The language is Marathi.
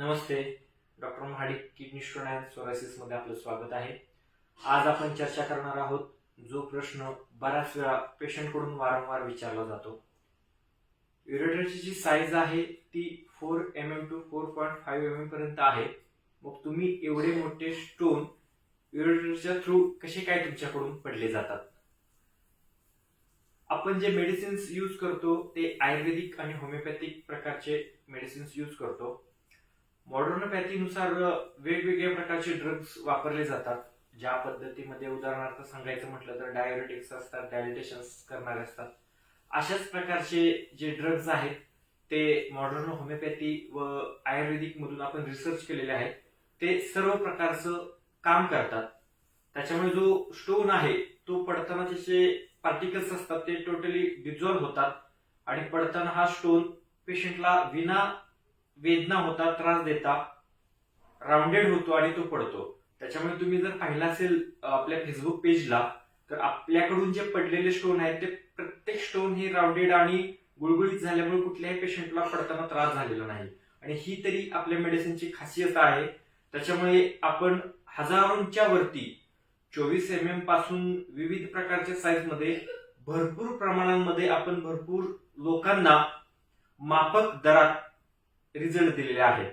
Namaste. Doctor Mahadik kidney stone and psoriasis मध्ये आपलं स्वागत आहे. आज आपण चर्चा करणार आहोत जो प्रश्न बऱ्याच वेळा पेशंट कडून वारंवार विचारला जातो. युरेटरची जी साईज आहे ती 4 mm टू 4.5 mm पर्यंत आहे. मग तुम्ही एवढे मोठे स्टोन युरेटरच्या थ्रू कसे काय तुमच्याकडून पडले जातात? आपण जे मेडिसिन्स यूज करतो ते आयुर्वेदिक आणि होमिओपॅथिक प्रकारचे मेडिसिन्स यूज करतो. मॉडर्नपॅथीनुसार वेगवेगळ्या प्रकारचे ड्रग्ज वापरले जातात. ज्या पद्धतीमध्ये उदाहरणार्थ सांगायचं म्हटलं तर डाययुरेटिक्स असतात, डायलिटेशन्स करणारे असतात. अशाच प्रकारचे जे ड्रग्ज आहेत ते मॉडर्न होमिओपॅथी व आयुर्वेदिक मधून आपण रिसर्च केलेले आहेत. ते सर्व प्रकारचं काम करतात. त्याच्यामुळे जो स्टोन आहे तो पडताना त्याचे पार्टिकल्स असतात ते टोटली डिझॉल्व्ह होतात आणि पडताना हा स्टोन पेशंटला विना वेदना होता, त्रास देता राउंडेड होतो आणि तो पडतो. त्याच्यामुळे तुम्ही जर पाहिलं असेल आपल्या फेसबुक पेजला तर आपल्याकडून जे पडलेले स्टोन आहेत ते प्रत्येक स्टोन हे राउंडेड आणि गुळगुळीत झाल्यामुळे कुठल्याही पेशंटला पडताना त्रास झालेला नाही. आणि ही तरी आपल्या मेडिसिनची खासियत आहे. त्याच्यामुळे आपण हजारोंच्या वरती 24 mm पासून विविध प्रकारच्या साईज मध्ये भरपूर प्रमाणांमध्ये आपण भरपूर लोकांना माफक दरात रिझल्ट दिलेले आहेत.